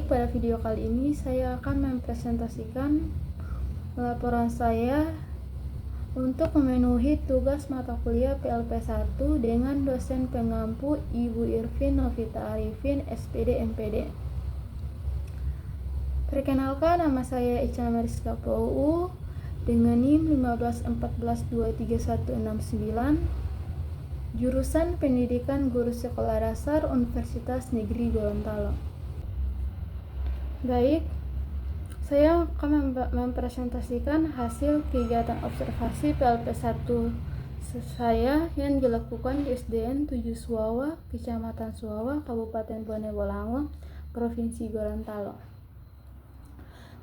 Baik, pada video kali ini saya akan mempresentasikan laporan saya untuk memenuhi tugas mata kuliah PLP1 dengan dosen pengampu Ibu Irvin Novita Arifin, SPD MPD. Perkenalkan, nama saya Ica Mariska PUU dengan NIM 1514231169, jurusan Pendidikan Guru Sekolah Dasar Universitas Negeri Gorontalo. Baik, saya akan mempresentasikan hasil kegiatan observasi PLP1 saya yang dilakukan di SDN 7 Suwawa, Kecamatan Suwawa, Kabupaten Bone Bolango, Provinsi Gorontalo.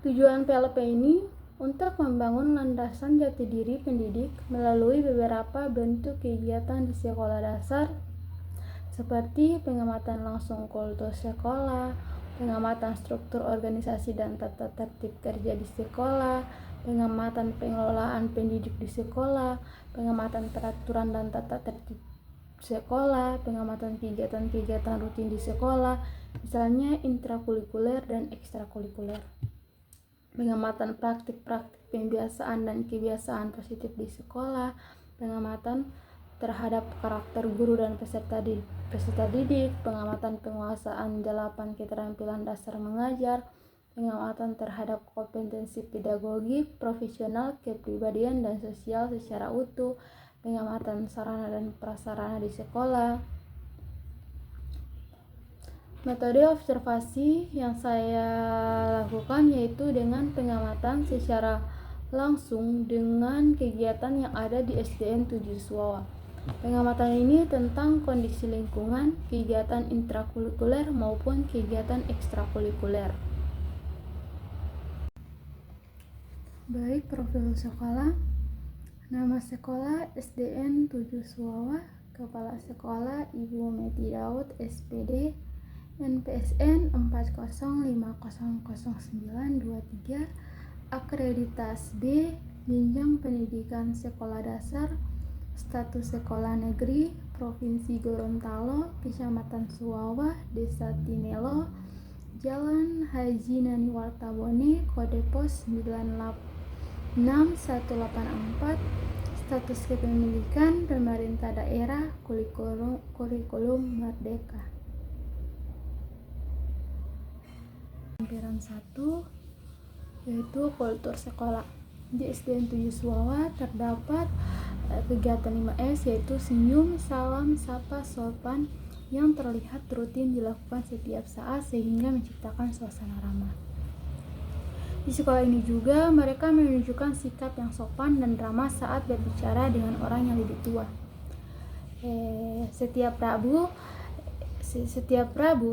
Tujuan PLP ini untuk membangun landasan jati diri pendidik melalui beberapa bentuk kegiatan di sekolah dasar seperti pengamatan langsung kultur sekolah, pengamatan struktur organisasi dan tata tertib kerja di sekolah, pengamatan pengelolaan pendidik di sekolah, pengamatan peraturan dan tata tertib sekolah, pengamatan kegiatan-kegiatan rutin di sekolah, misalnya intrakurikuler dan ekstrakurikuler, pengamatan praktik-praktik pembiasaan dan kebiasaan positif di sekolah, pengamatan terhadap karakter guru dan peserta didik, pengamatan penguasaan 8 keterampilan dasar mengajar, pengamatan terhadap kompetensi pedagogi, profesional, kepribadian, dan sosial secara utuh, pengamatan sarana dan prasarana di sekolah. Metode observasi yang saya lakukan yaitu dengan pengamatan secara langsung dengan kegiatan yang ada di SDN 7 Suwawa. Pengamatan ini tentang kondisi lingkungan, kegiatan intrakurikuler maupun kegiatan ekstrakurikuler. Baik, profil sekolah. Nama sekolah SDN 7 Suwawa, Kepala Sekolah Ibu Meti Daud, SPD, NPSN 40500923, akreditas B, jenjang pendidikan sekolah dasar, status sekolah negeri, Provinsi Gorontalo, Kecamatan Suwawa, Desa Tinelo, Jalan Haji Nani Wartabone, kode pos 96184, status kepemilikan pemerintah daerah, kurikulum Merdeka. Lampiran 1 yaitu kultur sekolah. Di SDN 7 Suwawa terdapat kegiatan 5S yaitu senyum, salam, sapa, sopan yang terlihat rutin dilakukan setiap saat sehingga menciptakan suasana ramah. Di sekolah ini juga mereka menunjukkan sikap yang sopan dan ramah saat berbicara dengan orang yang lebih tua. Setiap Rabu,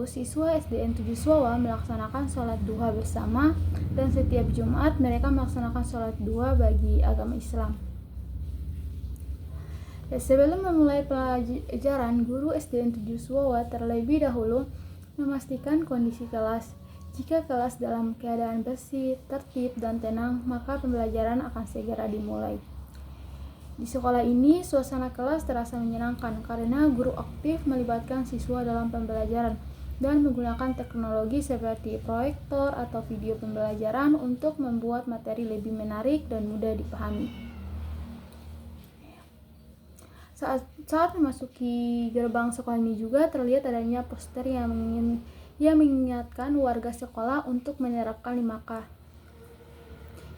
siswa SDN 7 Suwawa melaksanakan sholat duha bersama, dan setiap Jumat mereka melaksanakan sholat duha bagi agama Islam. Sebelum memulai pelajaran, guru SDN 7 Suwawa terlebih dahulu memastikan kondisi kelas. Jika kelas dalam keadaan bersih, tertib, dan tenang, maka pembelajaran akan segera dimulai. Di sekolah ini, suasana kelas terasa menyenangkan karena guru aktif melibatkan siswa dalam pembelajaran dan menggunakan teknologi seperti proyektor atau video pembelajaran untuk membuat materi lebih menarik dan mudah dipahami. Saat memasuki gerbang sekolah ini juga terlihat adanya poster yang mengingatkan warga sekolah untuk menerapkan 5K,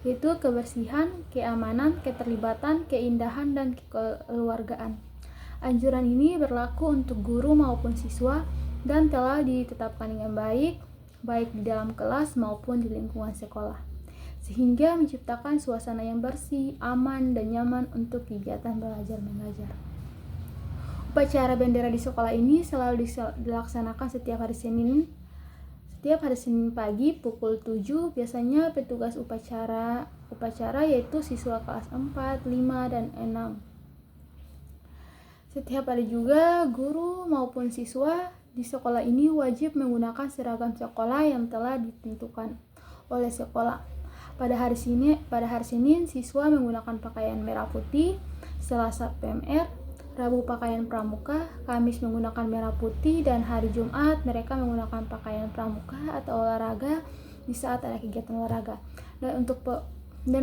yaitu kebersihan, keamanan, keterlibatan, keindahan, dan kekeluargaan. Anjuran ini berlaku untuk guru maupun siswa dan telah ditetapkan dengan baik di dalam kelas maupun di lingkungan sekolah, sehingga menciptakan suasana yang bersih, aman, dan nyaman untuk kegiatan belajar mengajar. Upacara bendera di sekolah ini selalu dilaksanakan setiap hari Senin pagi pukul 7. Biasanya petugas upacara yaitu siswa kelas 4, 5, dan 6. Setiap hari juga guru maupun siswa di sekolah ini wajib menggunakan seragam sekolah yang telah ditentukan oleh sekolah. Pada hari Senin siswa menggunakan pakaian merah putih, Selasa PMR Rabu pakaian pramuka, Kamis menggunakan merah putih, dan hari Jumat mereka menggunakan pakaian pramuka atau olahraga di saat ada kegiatan olahraga. Dan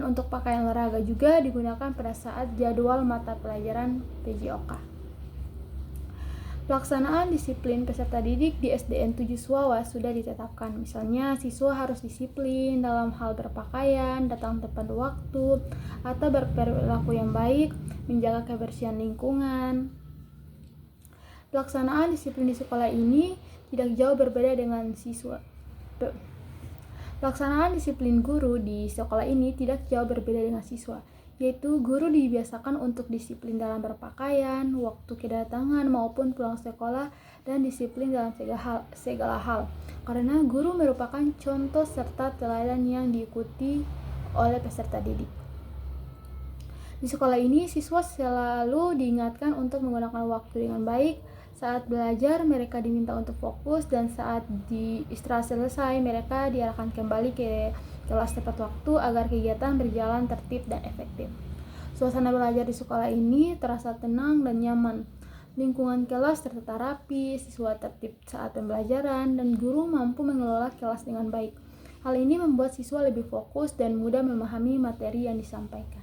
untuk pakaian olahraga juga digunakan pada saat jadwal mata pelajaran PJOK. Pelaksanaan disiplin peserta didik di SDN 7 Suawa sudah ditetapkan. Misalnya, siswa harus disiplin dalam hal berpakaian, datang tepat waktu, atau berperilaku yang baik, menjaga kebersihan lingkungan. Pelaksanaan disiplin di sekolah ini tidak jauh berbeda dengan siswa. Pelaksanaan disiplin guru di sekolah ini tidak jauh berbeda dengan siswa, yaitu guru dibiasakan untuk disiplin dalam berpakaian, waktu kedatangan maupun pulang sekolah, dan disiplin dalam segala hal. Karena guru merupakan contoh serta teladan yang diikuti oleh peserta didik. Di sekolah ini, siswa selalu diingatkan untuk menggunakan waktu dengan baik. Saat belajar, mereka diminta untuk fokus, dan saat istirahat selesai, mereka diarahkan kembali ke kelas tepat waktu agar kegiatan berjalan tertib dan efektif. Suasana belajar di sekolah ini terasa tenang dan nyaman. Lingkungan kelas tertata rapi, siswa tertib saat pembelajaran, dan guru mampu mengelola kelas dengan baik. Hal ini membuat siswa lebih fokus dan mudah memahami materi yang disampaikan.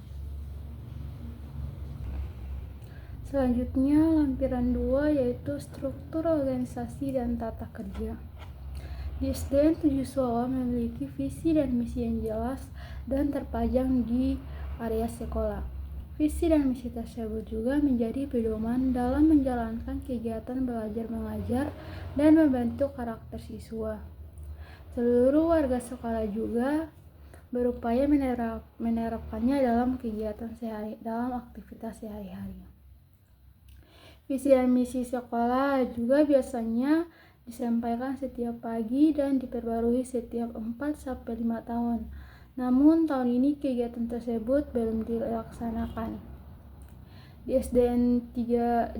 Selanjutnya, lampiran 2 yaitu struktur organisasi dan tata kerja. Di SDN 7 Suawa memiliki visi dan misi yang jelas dan terpajang di area sekolah. Visi dan misi tersebut juga menjadi pedoman dalam menjalankan kegiatan belajar mengajar dan membentuk karakter siswa. Seluruh warga sekolah juga berupaya menerapkannya dalam kegiatan dalam aktivitas sehari-hari. Visi dan misi sekolah juga biasanya disampaikan setiap pagi dan diperbarui setiap 4-5 tahun. Namun tahun ini kegiatan tersebut belum dilaksanakan. Di SDN 7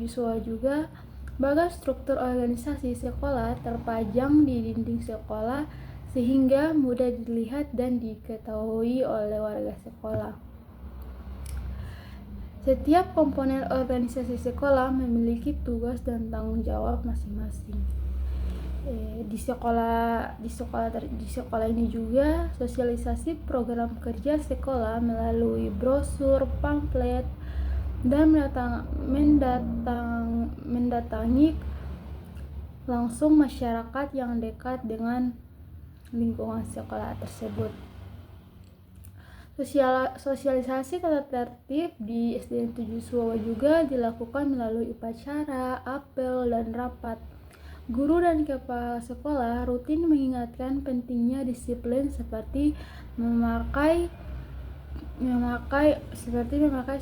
Suawa juga bagan struktur organisasi sekolah terpajang di dinding sekolah sehingga mudah dilihat dan diketahui oleh warga sekolah. Setiap komponen organisasi sekolah memiliki tugas dan tanggung jawab masing-masing. Di sekolah ini juga sosialisasi program kerja sekolah melalui brosur, pamflet, dan mendatangi langsung masyarakat yang dekat dengan lingkungan sekolah tersebut. Sosialisasi tata tertib di SDN 7 Suawa juga dilakukan melalui upacara, apel, dan rapat. Guru dan kepala sekolah rutin mengingatkan pentingnya disiplin seperti memakai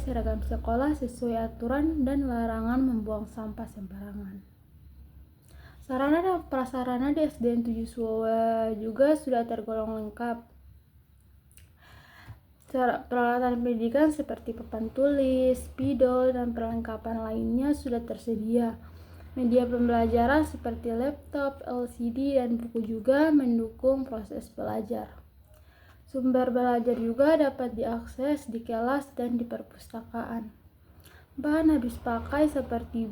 seragam sekolah sesuai aturan dan larangan membuang sampah sembarangan. Sarana dan prasarana di SDN 7 Suawa juga sudah tergolong lengkap. Peralatan pendidikan seperti papan tulis, spidol, dan perlengkapan lainnya sudah tersedia. Media pembelajaran seperti laptop, LCD, dan buku juga mendukung proses belajar. Sumber belajar juga dapat diakses di kelas dan di perpustakaan. Bahan habis pakai seperti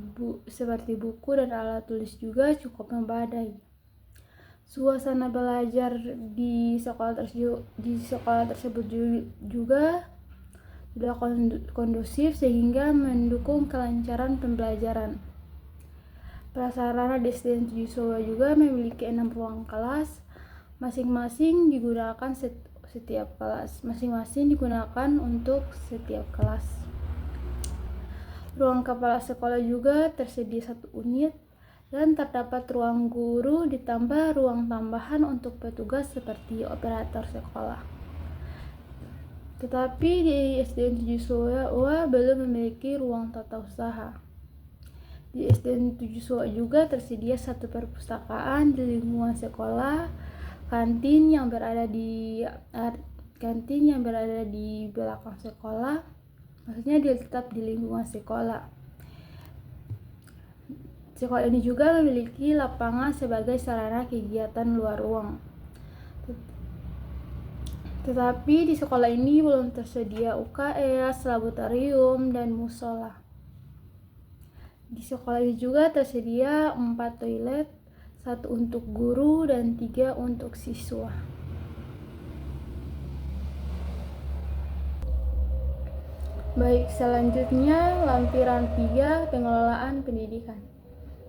buku dan alat tulis juga cukup memadai. Suasana belajar di sekolah tersebut juga sudah kondusif sehingga mendukung kelancaran pembelajaran. Prasarana di SDN 7 Suawa juga memiliki 6 ruang kelas, masing-masing digunakan untuk setiap kelas. Ruang kepala sekolah juga tersedia 1 unit. Dan terdapat ruang guru ditambah ruang tambahan untuk petugas seperti operator sekolah. Tetapi di SDN 7 Suawa belum memiliki ruang tata usaha. Di SDN 7 Suawa juga tersedia 1 perpustakaan di lingkungan sekolah, kantin yang berada di belakang sekolah, maksudnya dia tetap di lingkungan sekolah. Sekolah ini juga memiliki lapangan sebagai sarana kegiatan luar ruang. Tetapi di sekolah ini belum tersedia UKS, laboratorium, dan musola. Di sekolah ini juga tersedia 4 toilet, 1 untuk guru dan 3 untuk siswa. Baik, selanjutnya lampiran 3, pengelolaan pendidikan.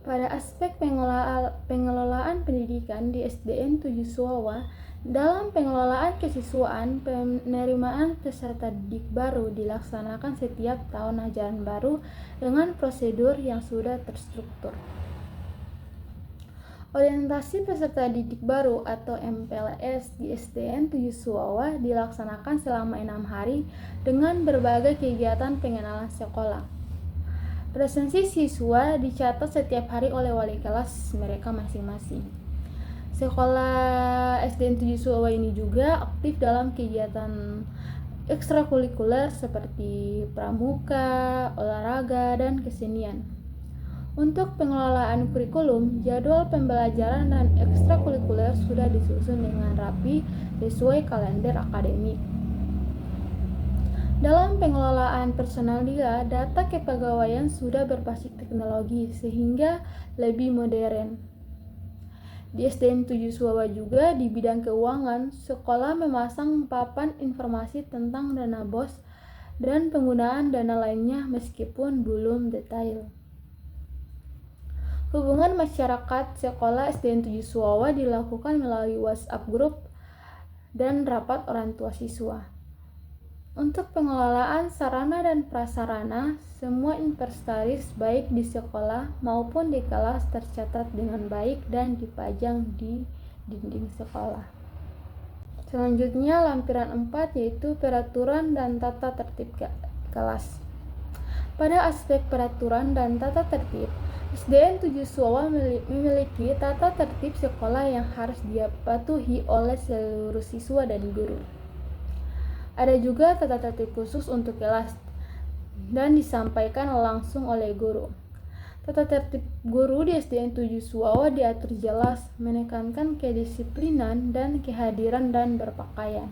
Pada aspek pengelolaan pendidikan di SDN 7 Suawa, dalam pengelolaan kesiswaan, penerimaan peserta didik baru dilaksanakan setiap tahun ajaran baru dengan prosedur yang sudah terstruktur. Orientasi peserta didik baru atau MPLS di SDN 7 Suawa dilaksanakan selama 6 hari dengan berbagai kegiatan pengenalan sekolah. Presensi siswa dicatat setiap hari oleh wali kelas mereka masing-masing. Sekolah SDN 7 Suawa ini juga aktif dalam kegiatan ekstrakurikuler seperti pramuka, olahraga, dan kesenian. Untuk pengelolaan kurikulum, jadwal pembelajaran dan ekstrakurikuler sudah disusun dengan rapi sesuai kalender akademik. Dalam pengelolaan personal juga, data kepegawaian sudah berbasis teknologi sehingga lebih modern. Di SDN 7 Suawa juga di bidang keuangan, sekolah memasang papan informasi tentang dana BOS dan penggunaan dana lainnya meskipun belum detail. Hubungan masyarakat sekolah SDN 7 Suawa dilakukan melalui WhatsApp group dan rapat orang tua siswa. Untuk pengelolaan sarana dan prasarana, semua inventaris baik di sekolah maupun di kelas tercatat dengan baik dan dipajang di dinding sekolah. Selanjutnya lampiran 4 yaitu peraturan dan tata tertib kelas. Pada aspek peraturan dan tata tertib, SDN 7 Suawa memiliki tata tertib sekolah yang harus dipatuhi oleh seluruh siswa dan guru. Ada juga tata tertib khusus untuk kelas dan disampaikan langsung oleh guru. Tata tertib guru di SDN 7 Suawa diatur jelas, menekankan kedisiplinan dan kehadiran dan berpakaian.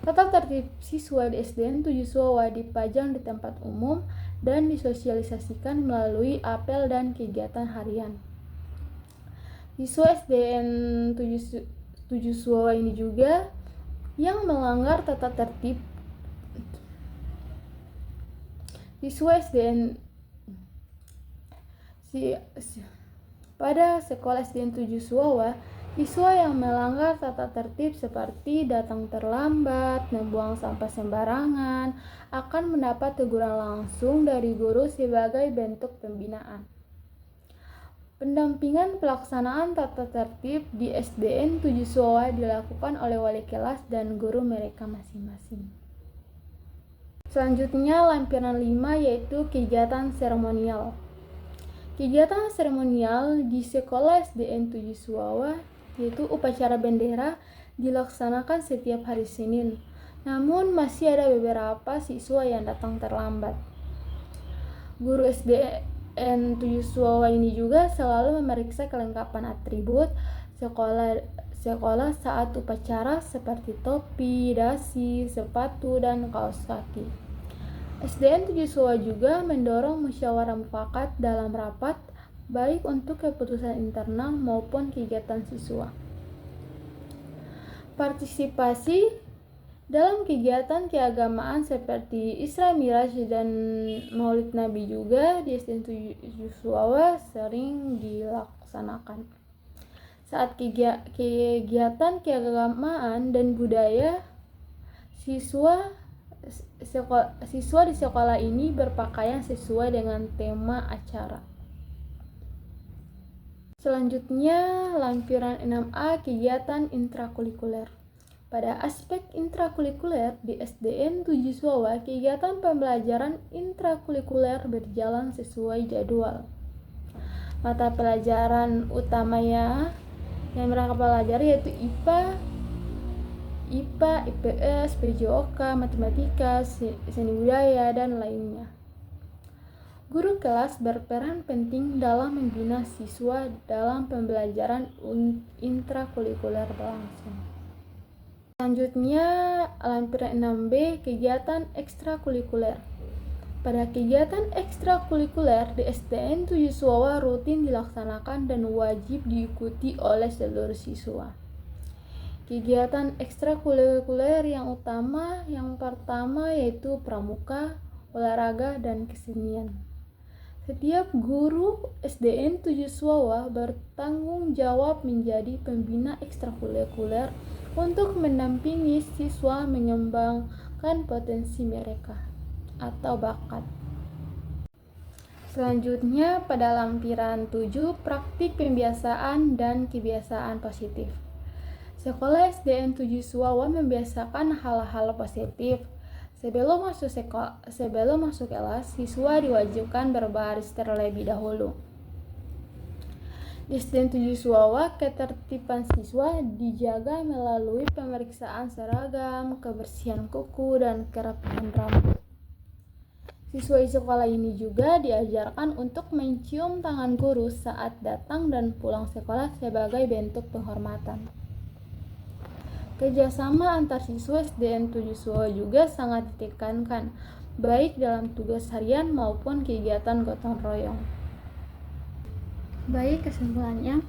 Tata tertib siswa di SDN 7 Suawa dipajang di tempat umum dan disosialisasikan melalui apel dan kegiatan harian. Siswa SDN 7 Suawa ini juga yang melanggar tata tertib pada sekolah SDN 7 Suawa, siswa yang melanggar tata tertib seperti datang terlambat, membuang sampah sembarangan, akan mendapat teguran langsung dari guru sebagai bentuk pembinaan. Pendampingan pelaksanaan tata tertib di SDN 7 Suawa dilakukan oleh wali kelas dan guru mereka masing-masing. Selanjutnya lampiran 5 yaitu kegiatan seremonial. Kegiatan seremonial di sekolah SDN 7 Suawa yaitu upacara bendera dilaksanakan setiap hari Senin. Namun masih ada beberapa siswa yang datang terlambat. Guru SDN 7 Suawa ini juga selalu memeriksa kelengkapan atribut sekolah saat upacara seperti topi, dasi, sepatu, dan kaos kaki. SDN 7 Suawa juga mendorong musyawarah mufakat dalam rapat baik untuk keputusan internal maupun kegiatan siswa. Partisipasi dalam kegiatan keagamaan seperti Isra Miraj dan Maulid Nabi juga di SDN 7 Suawa sering dilaksanakan. Saat kegiatan keagamaan dan budaya, siswa di sekolah ini berpakaian sesuai dengan tema acara. Selanjutnya, lampiran 6A kegiatan intrakurikuler. Pada aspek intrakurikuler di SDN 7 Suawa, kegiatan pembelajaran intrakurikuler berjalan sesuai jadwal. Mata pelajaran utamanya yang mereka pelajari yaitu IPA, IPS, PJOK, Matematika, Seni Budaya, dan lainnya. Guru kelas berperan penting dalam membina siswa dalam pembelajaran intrakurikuler berlangsung. Selanjutnya, lampiran 6B, kegiatan ekstrakurikuler. Pada kegiatan ekstrakurikuler di SDN 7 Suwawa rutin dilaksanakan dan wajib diikuti oleh seluruh siswa. Kegiatan ekstrakurikuler yang pertama yaitu pramuka, olahraga, dan kesenian. Setiap guru SDN 7 Suwawa bertanggung jawab menjadi pembina ekstrakurikuler untuk mendampingi siswa mengembangkan potensi mereka atau bakat. Selanjutnya pada lampiran 7, praktik pembiasaan dan kebiasaan positif. Sekolah SDN 7 Suwawa membiasakan hal-hal positif. Sebelum masuk kelas, siswa diwajibkan berbaris terlebih dahulu. Di SDN 7 Suwawa, ketertiban siswa dijaga melalui pemeriksaan seragam, kebersihan kuku, dan kerapihan rambut. Siswa di sekolah ini juga diajarkan untuk mencium tangan guru saat datang dan pulang sekolah sebagai bentuk penghormatan. Kerjasama antar siswa SDN 7 Suwawa juga sangat ditekankan, baik dalam tugas harian maupun kegiatan gotong royong. Baik, kesimpulannya,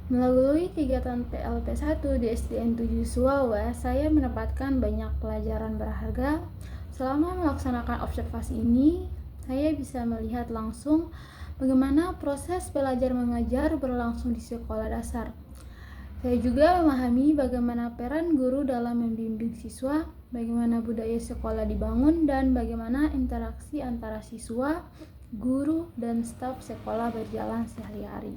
melalui kegiatan PLP1 di SDN 7 Suwawa, saya mendapatkan banyak pelajaran berharga. Selama melaksanakan observasi ini, saya bisa melihat langsung bagaimana proses belajar mengajar berlangsung di sekolah dasar. Saya juga memahami bagaimana peran guru dalam membimbing siswa, bagaimana budaya sekolah dibangun, dan bagaimana interaksi antara siswa, guru, dan staf sekolah berjalan sehari-hari.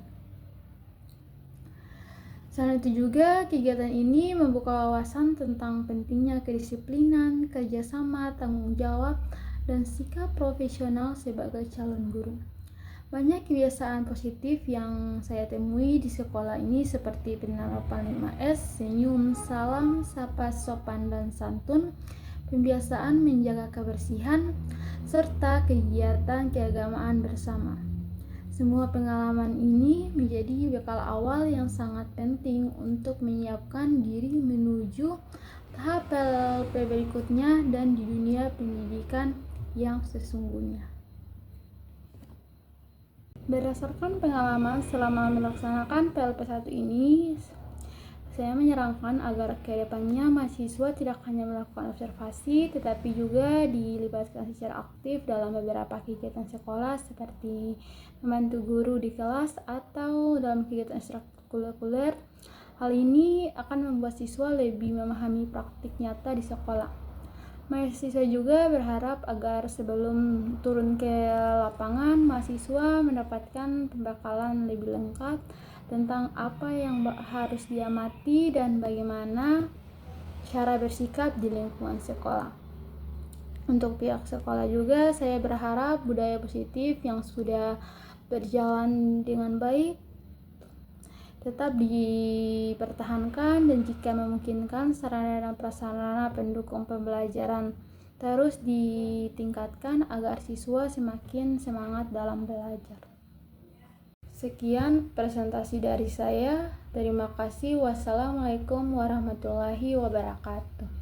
Selain itu juga, kegiatan ini membuka wawasan tentang pentingnya kedisiplinan, kerjasama, tanggung jawab, dan sikap profesional sebagai calon guru. Banyak kebiasaan positif yang saya temui di sekolah ini seperti penerapan 5S, senyum, salam, sapa sopan dan santun, pembiasaan menjaga kebersihan, serta kegiatan keagamaan bersama. Semua pengalaman ini menjadi bekal awal yang sangat penting untuk menyiapkan diri menuju tahap PLP berikutnya dan di dunia pendidikan yang sesungguhnya. Berdasarkan pengalaman selama melaksanakan PLP1 ini, saya menyarankan agar kedepannya mahasiswa tidak hanya melakukan observasi, tetapi juga dilibatkan secara aktif dalam beberapa kegiatan sekolah seperti membantu guru di kelas atau dalam kegiatan ekstrakurikuler. Hal ini akan membuat siswa lebih memahami praktik nyata di sekolah. Mahasiswa juga berharap agar sebelum turun ke lapangan, mahasiswa mendapatkan pembekalan lebih lengkap tentang apa yang harus diamati dan bagaimana cara bersikap di lingkungan sekolah. Untuk pihak sekolah juga, saya berharap budaya positif yang sudah berjalan dengan baik tetap dipertahankan dan jika memungkinkan sarana dan prasarana pendukung pembelajaran terus ditingkatkan agar siswa semakin semangat dalam belajar. Sekian presentasi dari saya. Terima kasih. Wassalamualaikum warahmatullahi wabarakatuh.